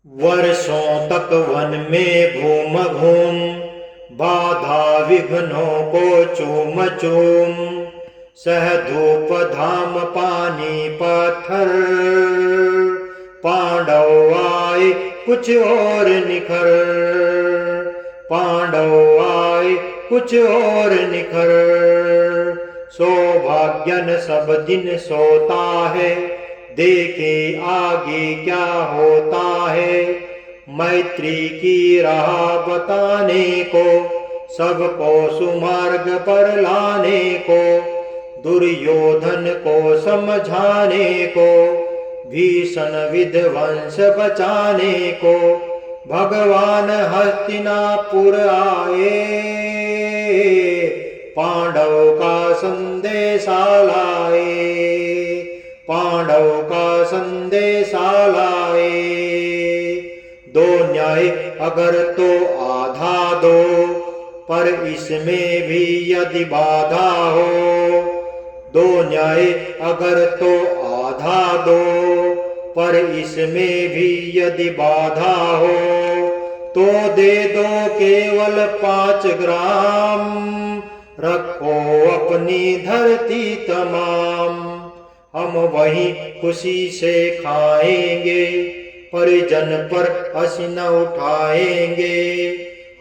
वर्षों तक वन में घूम घूम बाधा विघ्नों को चूम चूम सह धूप धाम पानी पत्थर पांडव आए कुछ और निखर। पांडव आए कुछ और निखर। सौभाग्यन सब दिन सोता है देखे आगे क्या होता है। मैत्री की राह बताने को सबको सुमार्ग पर लाने को दुर्योधन को समझाने को भीषण विध्वंस बचाने को भगवान हस्तिनापुर आए। पांडव का संदेशा लाए। पांडव का संदेशा लाए। दो न्याय अगर तो आधा दो पर इसमें भी यदि बाधा हो। दो न्याय अगर तो आधा दो पर इसमें भी यदि बाधा हो तो दे दो केवल 5 ग्राम रखो अपनी धरती तमाम। हम वहीं खुशी से खाएंगे परिजन पर हंसी न उठाएंगे।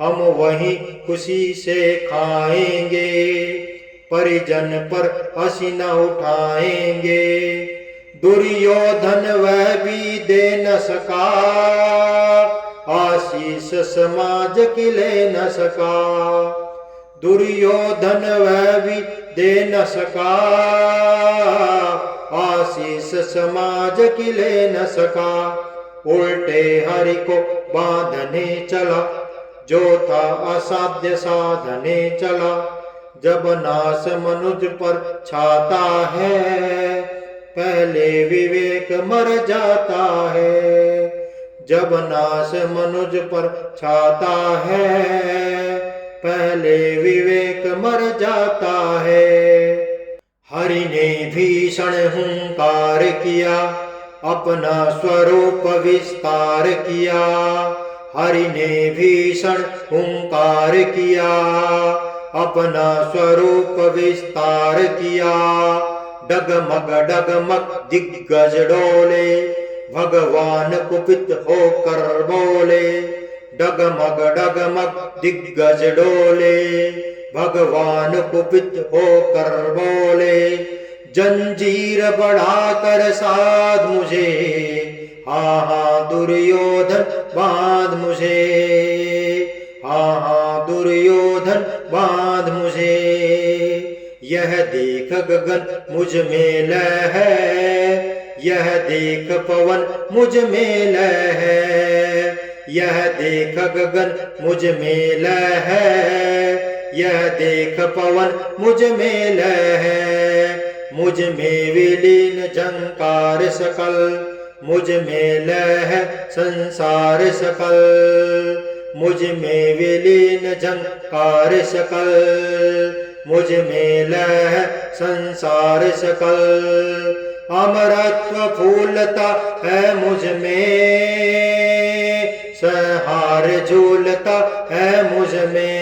हम वहीं खुशी से खाएंगे परिजन पर हंसी न उठाएंगे। दुर्योधन वह भी दे न सका आशीष समाज की ले न सका। दुर्योधन वह भी दे न सका आशीष समाज की ले न सका। उल्टे हरि को बांधने चला जो था असाध्य साधने चला। जब नाश मनुज पर छाता है पहले विवेक मर जाता है। जब नाश मनुज पर छाता है पहले विवेक मर जाता है। हरि ने भीषण हुंकार किया अपना स्वरूप विस्तार किया। हरि ने भीषण हुंकार किया अपना स्वरूप विस्तार किया। डगमग डगमग दिग्गज डोले भगवान कुपित होकर बोले। डगमग डगमग दिग्गज डोले भगवान कुपित होकर बोले। जंजीर बढ़ाकर साध मुझे हाँ हाँ दुर्योधन बांध मुझे। हाँ हाँ दुर्योधन बांध मुझे। यह देख गगन मुझ में लय है। यह देख पवन मुझ में लय है। यह देख गगन मुझ में लय है। यह देख पवन मुझ में लय है। मुझ में विलीन झंकार सकल मुझ में लय है संसार सकल। मुझ में विलीन झंकार सकल मुझ में लय है संसार सकल। अमरत्व फूलता है मुझ में संहार झूलता है मुझ में।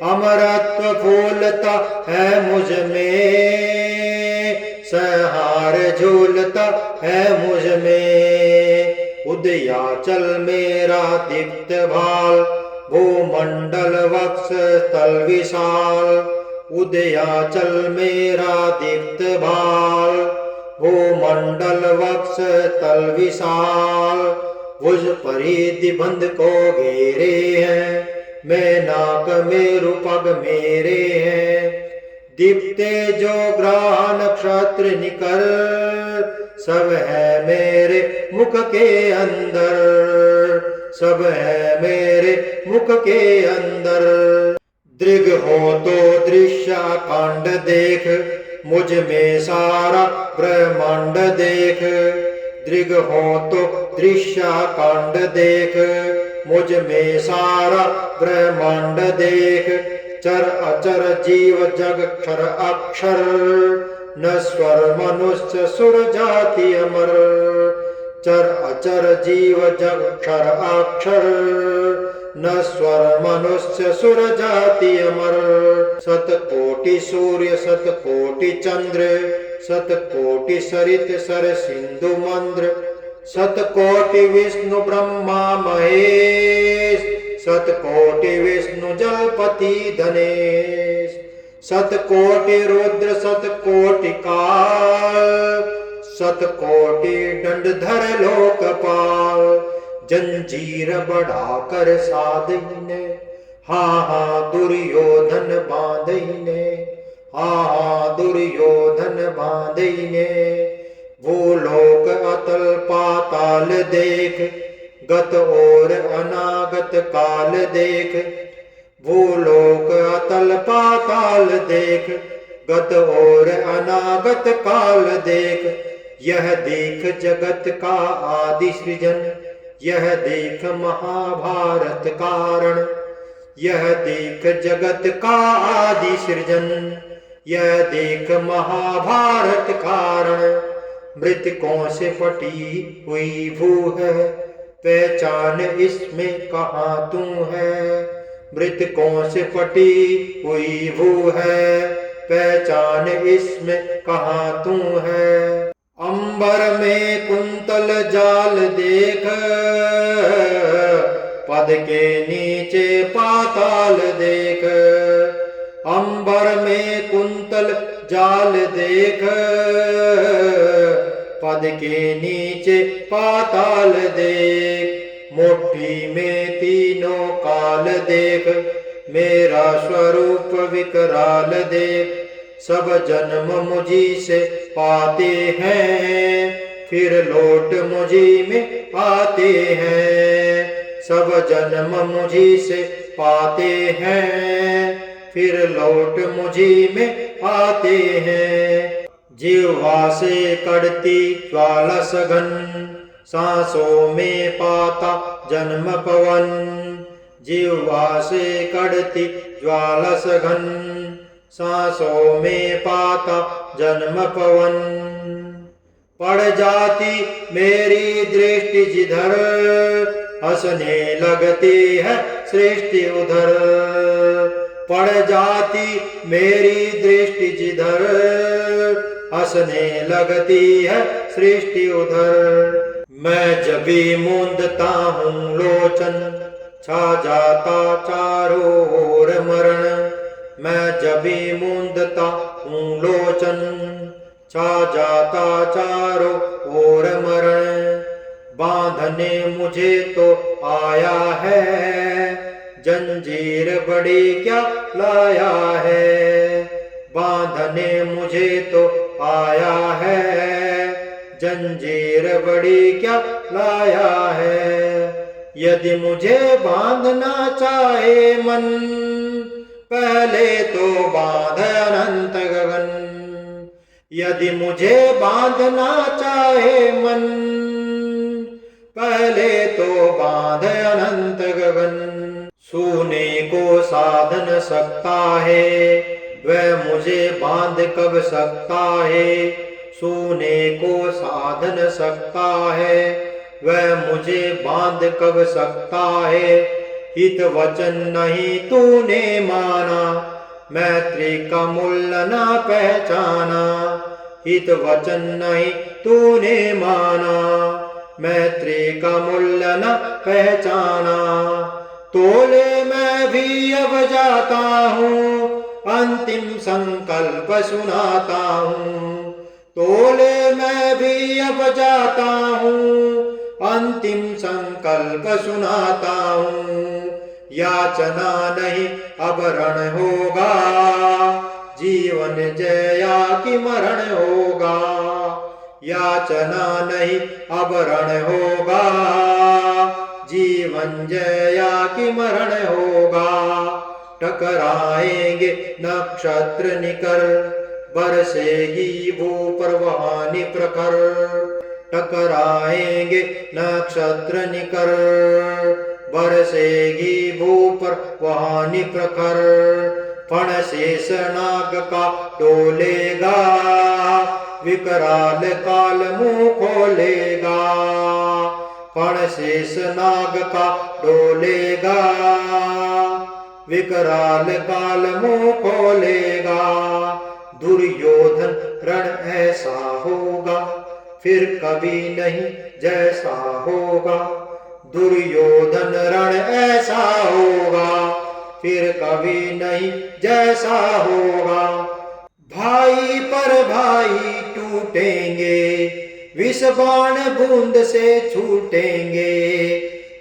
अमरत्व फूलता है मुझ में संहार झूलता है मुझ में। उदयाचल मेरा दीप्त भाल भूमंडल वक्ष तल विशाल। उदयाचल मेरा दीप्त भाल भूमंडल वक्ष तल विशाल। भुज परिधि बंध को घेरे हैं मैनाक मेरु पग मेरे हैं। दीप्ते जो ग्रह नक्षत्र निकर सब है मेरे मुख के अंदर। सब है मेरे मुख के अंदर। दृग हो तो दृश्य कांड देख मुझ में सारा ब्रह्मांड देख। दृग हो तो दृश्य कांड देख मुझ में सारा ब्रह्मांड देख। चर अचर जीव जग क्षर अक्षर नश्वर मनुष्य सुर जाति अमर। चर अचर जीव जग क्षर अक्षर, नश्वर मनुष्य सुर जाति अमर। सत कोटि सूर्य सत कोटि चंद्र, सत कोटि सरित सर सिंधु मंद्र, सत कोटि विष्णु ब्रह्मा महेश, सत कोटि विष्णु जलपति धनेश, सत कोटि रुद्र सत कोटि काल, सत कोटि दंडधर लोकपाल। जंजीर बढ़ाकर साधने, हा दुर्योधन बांधने, हा दुर्योधन बांधने। भूलोक अतल पाताल देख, गत और अनागत काल देख। भूलोक अतल पाताल देख, गत और अनागत काल देख। यह देख जगत का आदि सृजन, यह देख महाभारत कारण। यह देख जगत का आदि सृजन, यह देख महाभारत कारण। मृतकों से पटी हुई भू है, पहचान इसमें कहाँ तू है। मृतकों से पटी हुई भू है, पहचान इसमें कहाँ तू है। अंबर में कुंतल जाल देख, पद के नीचे पाताल देख। अंबर में कुंतल जाल देख, पद के नीचे पाताल देख। मुट्ठी में तीनों काल देख, मेरा स्वरूप विकराल देख। सब जन्म मुझी से पाते हैं, फिर लौट मुझी में आते हैं। सब जन्म मुझी से पाते हैं, फिर लौट मुझी में आते हैं। जिह्वा से कड़ती ज्वाला सघन, सांसों में पाता जन्म पवन। जिह्वा से कड़ती ज्वाला सघन, सांसों में पाता जन्म पवन। पड़ जाती मेरी दृष्टि जिधर, हंसने लगती है सृष्टि उधर। पड़ जाती मेरी दृष्टि जिधर, हंसने लगती है सृष्टि उधर। मैं जब भी मूंदता हूँ लोचन, छा जाता चारों ओर मरण। मैं जब भी मूंदता हूँ लोचन, छा जाता चारों ओर मरण। बांधने मुझे तो आया है, जंजीर बड़ी क्या लाया है। बांधने मुझे तो आया है, जंजीर बड़ी क्या लाया है। यदि मुझे बांधना चाहे मन, पहले तो बांध अनंत गगन। यदि मुझे बांधना चाहे मन, पहले तो बांध अनंत गगन। सूने को साध न सकता है, वह मुझे बांध कब सकता है। सूने को साध न सकता है, वह मुझे बांध कब सकता है। हित वचन नहीं तूने माना, मैत्री का मूल्य न पहचाना। हित वचन नहीं तूने माना, मैत्री का मूल्य न पहचाना। तोले मैं भी अब जाता हूँ, अंतिम संकल्प सुनाता हूँ। तोले मैं भी अब जाता हूँ, अंतिम संकल्प सुनाता हूँ। याचना नहीं अब रण होगा, जीवन जया कि मरण होगा। याचना नहीं अब रण होगा, जीवन जया कि मरण होगा। टकराएंगे नक्षत्र निकर, बरसेगी वो परवानी प्रखर। टकराएंगे नक्षत्र निकर, बरसेगी वो परवानी प्रखर। फण शेष नाग का डोलेगा, विकराल काल मुंह खोलेगा। फण शेष नाग का डोलेगा, विकराल काल मुंह खोलेगा। दुर्योधन रण ऐसा होगा, फिर कभी नहीं जैसा होगा। दुर्योधन रण ऐसा होगा, फिर कभी नहीं जैसा होगा। भाई पर भाई टूटेंगे, विष बाण बूंद से छूटेंगे।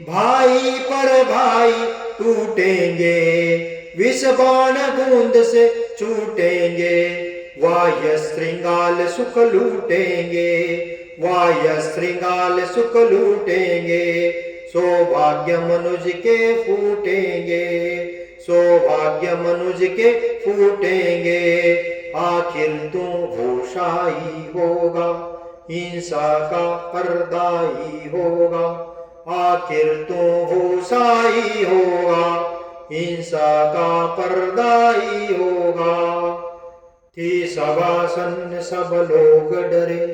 भाई पर भाई टूटेंगे, विष बाण बूंद से छूटेंगे। वाय श्रृंगाल सुख लूटेंगे, वाय श्रृंगाल सुख लूटेंगे। सौभाग्य मनुज के फूटेंगे, सौभाग्य मनुज के फूटेंगे। आखिर तू होशाई होगा, हिंसा का पर्दाई होगा। आखिर तू होशाई होगा, हिंसा का पर्दाई होगा। थी सभासन सब लोग डरे,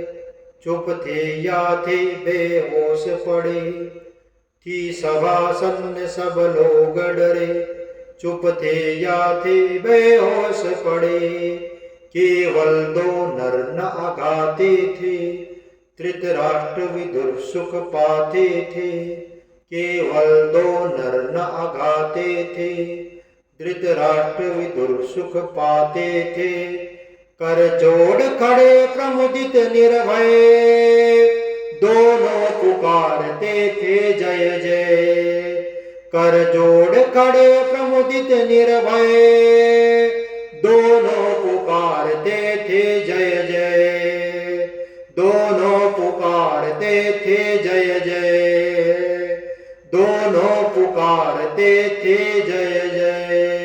चुप थे या थे बेहोश पड़े। थी सभासन सब लोग डरे, चुप थे या थे बेहोश पड़े। केवल दो नर न आगाते थे, धृतराष्ट्र विदुर सुख पाते थे। केवल दो नर न आगाते थे, धृतराष्ट्र विदुर सुख पाते थे। कर जोड़ खड़े प्रमुदित निर्भय, दोनों पुकारते थे जय जय। कर जोड़ खड़े प्रमुदित निर्भय, दोनों पुकारते थे जय जय। दोनों पुकारते थे जय जय, दोनों पुकारते थे जय जय।